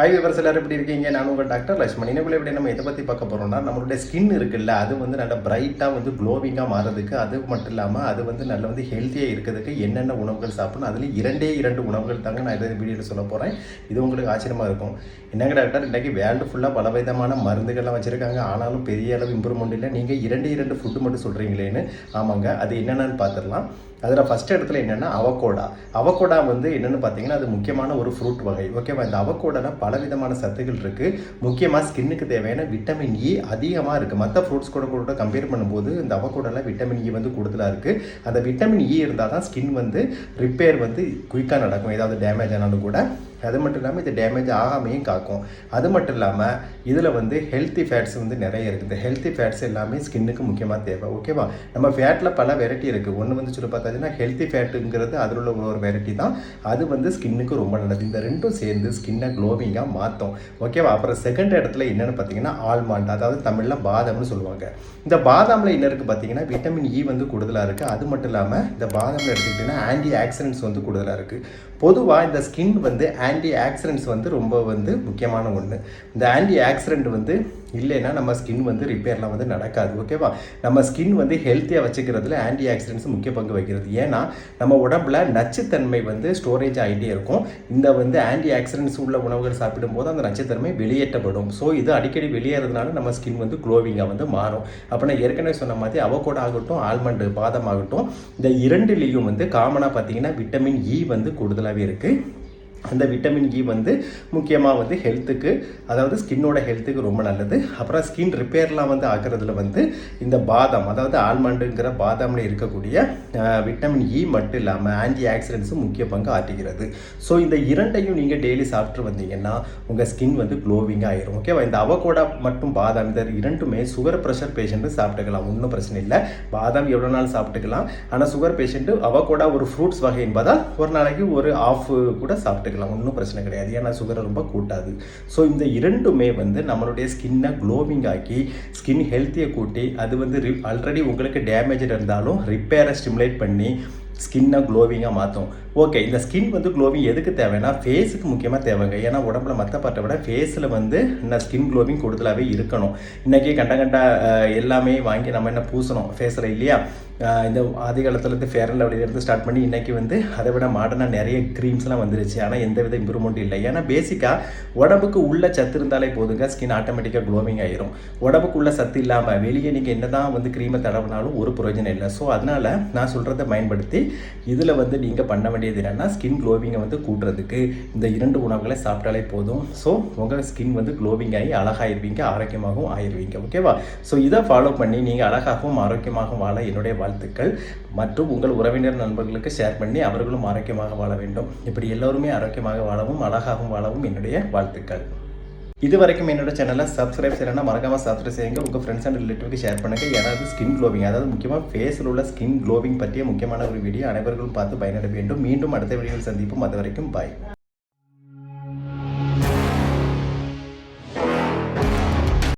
Hi viewers எல்லாரும் எப்படி இருக்கீங்க? நான் உங்கள் டாக்டர் லட்சுமணி. இன்னைக்குள்ள எப்படி நம்ம எதை பற்றி பார்க்க போகிறோம்னா, நம்மளுடைய ஸ்கின் இருக்குல்ல, அது வந்து நல்ல பிரைட்டாக வந்து க்ளோவிங்காக மாறதுக்கு, அது மட்டும் இல்லாமல் அது வந்து நல்ல வந்து ஹெல்த்தியாக இருக்கிறதுக்கு என்னென்ன உணவுகள் சாப்பிடணும், அதில் இரண்டு உணவுகள் தாங்க நான் இதை வீடியோவில் சொல்ல போகிறேன். இது உங்களுக்கு ஆச்சரியமாக இருக்கும். என்னங்க டாக்டர், இன்றைக்கி வேர்ல்டு ஃபுல்லாக பல விதமான மருந்துகள்லாம் வச்சுருக்காங்க, ஆனாலும் பெரிய அளவு இம்ப்ரூவ்மெண்ட் இல்லை, நீங்கள் இரண்டு ஃபுட்டு மட்டும் சொல்கிறீங்களேன்னு. ஆமாங்க, அது என்னென்னு பார்த்துடலாம். அதில் ஃபஸ்ட் இடத்துல என்னென்னா அவகோடா வந்து என்னென்னு பார்த்தீங்கன்னா, அது முக்கியமான ஒரு ஃப்ரூட் வகை. ஓகேவா? இந்த அவகோடாவில் பல விதமான சத்துக்கள் இருக்குது. முக்கியமாக ஸ்கின்னுக்கு தேவையான விட்டமின் இ அதிகமாக இருக்குது. மற்ற ஃப்ரூட்ஸ் கூட கம்பேர் பண்ணும்போது இந்த அவகோடாவில் விட்டமின் இ வந்து கூடுதலாக இருக்குது. அந்த விட்டமின் இ இருந்தால் தான் ஸ்கின் வந்து ரிப்பேர் வந்து குயிக்காக நடக்கும், ஏதாவது டேமேஜ் ஆனாலும் கூட. அது மட்டும் இல்லாமல் இது டேமேஜ் ஆகாமையும் காக்கும். அது மட்டும் இல்லாமல் இதில் வந்து ஹெல்த்தி ஃபேட்ஸ் வந்து நிறைய இருக்குது. ஹெல்த்தி ஃபேட்ஸ் எல்லாமே ஸ்கின்னுக்கு முக்கியமாக தேவை. ஓகேவா? நம்ம ஃபேட்டில் பல வெரைட்டி இருக்குது. ஒன்று வந்து சொல்லி பார்த்தாச்சுன்னா ஹெல்த்தி ஃபேட்டுங்கிறது அதில் உள்ள ஒரு வெரைட்டி தான். அது வந்து ஸ்கின்னுக்கு ரொம்ப நல்லது. இந்த ரெண்டும் சேர்ந்து ஸ்கின்னை க்ளோவிங்காக மாற்றும். ஓகேவா? அப்புறம் செகண்ட் இடத்துல என்னென்னு பார்த்தீங்கன்னா ஆல்மண்ட், அதாவது தமிழில் பாதாம்னு சொல்லுவாங்க. இந்த பாதாமில் என்ன இருக்குது பார்த்தீங்கன்னா விட்டமின் இ வந்து கூடுதலாக இருக்குது. அது மட்டும் இல்லாமல் இந்த பாதாமில் எடுத்துக்கிட்டிங்கன்னா ஆன்டி ஆக்சிடென்ட்ஸ் வந்து கூடுதலாக இருக்குது. பொதுவாக இந்த ஸ்கின் வந்து ஆன்டி ஆக்சிடென்ட்ஸ் வந்து ரொம்ப வந்து முக்கியமான ஒன்று. இந்த ஆன்டி ஆக்சிடென்ட் வந்து இல்லைன்னா நம்ம ஸ்கின் வந்து ரிப்பேர்லாம் வந்து நடக்காது. ஓகேவா? நம்ம ஸ்கின் வந்து ஹெல்த்தியாக வச்சுக்கிறதுல ஆன்டி ஆக்சிடென்ட்ஸ் முக்கிய பங்கு வகிக்கிறது. ஏன்னா நம்ம உடம்புல நச்சுத்தன்மை வந்து ஸ்டோரேஜ் ஆகிட்டே இருக்கும். இந்த வந்து ஆன்டி ஆக்சிடென்ட்ஸ் உள்ள உணவுகள் சாப்பிடும்போது அந்த நச்சுத்தன்மை வெளியேற்றப்படும். ஸோ இது அடிக்கடி வெளியேறதுனால நம்ம ஸ்கின் வந்து க்ளோவிங்காக வந்து மாறும். அப்போ நான் ஏற்கனவே சொன்ன மாதிரி அவகோடா ஆகட்டும், ஆல்மண்டு பாதாம் ஆகட்டும், இந்த இரண்டுலேயும் வந்து காமனாக பார்த்தீங்கன்னா விட்டமின் இ வந்து கூடுதலாகவே இருக்குது. அந்த விட்டமின் இ வந்து முக்கியமாக வந்து ஹெல்த்துக்கு, அதாவது ஸ்கின்னோட ஹெல்த்துக்கு ரொம்ப நல்லது. அப்புறம் ஸ்கின் ரிப்பேர்லாம் வந்து ஆகிறதுல வந்து இந்த பாதாம், அதாவது ஆல்மண்டுங்கிற பாதாமில் இருக்கக்கூடிய விட்டமின் இ மட்டும் இல்லாமல் ஆன்டி ஆக்சிடென்ட்ஸும் முக்கிய பங்கு ஆற்றுகிறது. ஸோ இந்த இரண்டையும் நீங்கள் டெய்லி சாப்பிட்டு வந்தீங்கன்னா உங்கள் ஸ்கின் வந்து க்ளோவிங்காக ஆயிரும். ஓகேவா? இந்த அவகோடா மற்றும் பாதாம் இந்த இரண்டுமே சுகர் ப்ரெஷர் பேஷண்ட்டு சாப்பிட்டுக்கலாம், ஒன்றும் பிரச்சனை இல்லை. பாதாம் எவ்வளோ நாள் சாப்பிட்டுக்கலாம். ஆனால் சுகர் பேஷண்ட்டு அவகோடா ஒரு ஃப்ரூட்ஸ் வகை என்பதால் ஒரு நாளைக்கு ஒரு ஆஃப் கூட சாப்பிட்டு ஒன்றும் பிரச்சனை கிடையாது. ஏன்னா சுகரை ரொம்ப கூட்டாது. ஸோ இந்த இரண்டுமே வந்து நம்மளுடைய ஸ்கின்னை க்ளோவிங் ஆக்கி ஸ்கின் ஹெல்த்தியை கூட்டி, அது வந்து ஆல்ரெடி உங்களுக்கு டேமேஜ் இருந்தாலும் ரிப்பேரை ஸ்டிமுலேட் பண்ணி ஸ்கின்னை க்ளோவிங்காக மாற்றும். ஓகே, இந்த ஸ்கின் வந்து க்ளோவிங் எதுக்கு தேவைன்னா ஃபேஸுக்கு முக்கியமாக தேவைங்க. ஏன்னா உடம்புல மற்ற பார்ட்டை விட ஃபேஸில் வந்து இந்த ஸ்கின் க்ளோவிங் கூடுதலாகவே இருக்கணும். இன்றைக்கி கண்ட எல்லாமே வாங்கி நம்ம என்ன பூசணும் ஃபேஸில் இல்லையா? இந்த ஆதி காலத்துலேருந்து ஃபேர் அண்ட் லவ்லியிலேருந்து ஸ்டார்ட் பண்ணி இன்றைக்கி வந்து அதை விட மாடர்னாக நிறைய க்ரீம்ஸ்லாம் வந்துருச்சு. ஆனால் எந்த வித இம்ப்ரூவ்மெண்ட்டும் இல்லை. ஏன்னா பேசிக்காக உடம்புக்கு உள்ள சத்து இருந்தாலே போதுங்க, ஸ்கின் ஆட்டோமேட்டிக்காக க்ளோவிங் ஆயிரும். உடம்புக்குள்ள சத்து இல்லாமல் வெளியே நீங்கள் என்ன தான் வந்து க்ரீமை தடவினாலும் ஒரு பிரயோஜனம் இல்லை. ஸோ அதனால் நான் சொல்கிறத பயன்படுத்தி இதில் வந்து நீங்கள் பண்ண வேண்டியது என்னென்னா ஸ்கின் க்ளோவிங்கை வந்து கூட்டுறதுக்கு இந்த இரண்டு உணவுகளை சாப்பிட்டாலே போதும். ஸோ உங்கள் ஸ்கின் வந்து க்ளோவிங் ஆகி அழகாயிருவீங்க, ஆரோக்கியமாகவும் ஆயிடுவீங்க. ஓகேவா? ஸோ இதை ஃபாலோ பண்ணி நீங்கள் அழகாகவும் ஆரோக்கியமாகவும் வாழ என்னுடைய வாழ்த்துக்கள். மற்றும் உங்கள் உறவினர் நண்பர்களுக்கு ஷேர் பண்ணி அவர்களும் ஆரோக்கியமாக வாழ வேண்டும். இப்படி எல்லோருமே ஆரோக்கியமாக வாழவும் அழகாகவும் வாழவும் என்னுடைய வாழ்த்துக்கள். இது வரைக்கும் என்னோட சேனலை சப்ஸ்கிரைப் செய்யணும்னா மறக்காமல் சப்ஸ்கிரைப் செய்யுங்க. உங்கள் ஃப்ரெண்ட்ஸ் அண்ட் ரிலேட்டிவ்க்கு ஷேர் பண்ணுங்கள். ஏதாவது ஸ்கின் க்ளோவிங், அதாவது முக்கியமாக ஃபேஸில் உள்ள ஸ்கின் க்ளோவிங் பற்றிய முக்கியமான ஒரு வீடியோ அனைவர்களும் பார்த்து பயனடைய வேண்டும். மீண்டும் அடுத்த வீடியோவில் சந்திப்போம். அது வரைக்கும் பாய்.